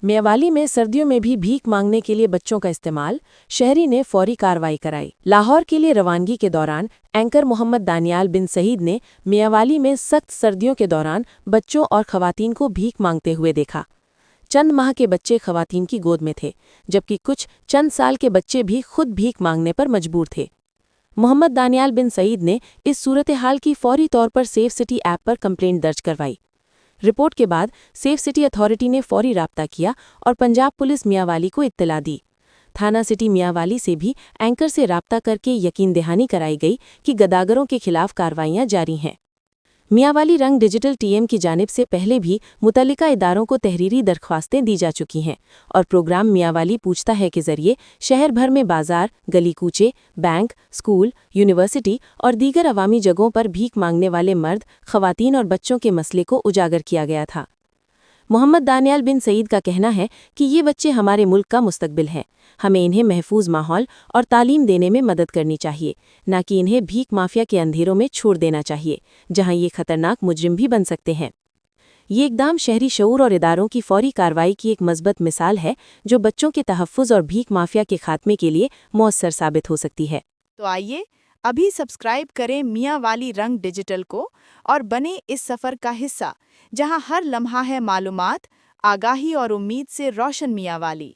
میاوالی میں سردیوں میں بھی بھیک مانگنے کے لیے بچوں کا استعمال، شہری نے فوری کارروائی کرائی۔ لاہور کے لیے روانگی کے دوران اینکر محمد دانیال بن سعید نے میاوالی میں سخت سردیوں کے دوران بچوں اور خواتین کو بھیک مانگتے ہوئے دیکھا۔ چند ماہ کے بچے خواتین کی گود میں تھے، جبکہ کچھ چند سال کے بچے بھی خود بھیک مانگنے پر مجبور تھے۔ محمد دانیال بن سعید نے اس صورتحال کی فوری طور پر سیف سٹی ایپ پر کمپلینٹ درج کروائی۔ رپورٹ کے بعد سیف سٹی اتھارٹی نے فوری رابطہ کیا اور پنجاب پولیس میاوالی کو اطلاع دی۔ تھانہ سٹی میاوالی سے بھی اینکر سے رابطہ کر کے یقین دہانی کرائی گئی کہ گداگروں کے خلاف کارروائیاں جاری ہیں۔ میاوالی رنگ ڈیجیٹل ٹی ایم کی جانب سے پہلے بھی متعلقہ اداروں کو تحریری درخواستیں دی جا چکی ہیں، اور پروگرام میاوالی پوچھتا ہے کے ذریعے شہر بھر میں بازار، گلی کوچے، بینک، اسکول، یونیورسٹی اور دیگر عوامی جگہوں پر بھیک مانگنے والے مرد، خواتین اور بچوں کے مسئلے کو اجاگر کیا گیا تھا۔ محمد دانیال بن سعید کا کہنا ہے کہ یہ بچے ہمارے ملک کا مستقبل ہیں، ہمیں انہیں محفوظ ماحول اور تعلیم دینے میں مدد کرنی چاہیے، نہ کہ انہیں بھیک مافیا کے اندھیروں میں چھوڑ دینا چاہیے، جہاں یہ خطرناک مجرم بھی بن سکتے ہیں۔ یہ اقدام شہری شعور اور اداروں کی فوری کارروائی کی ایک مثبت مثال ہے، جو بچوں کے تحفظ اور بھیک مافیا کے خاتمے کے لیے مؤثر ثابت ہو سکتی ہے۔ تو آئیے ابھی سبسکرائب کریں میاوالی رنگ ڈیجیٹل کو اور بنیں اس سفر کا حصہ، جہاں ہر لمحہ ہے معلومات، آگاہی اور امید سے روشن میاوالی۔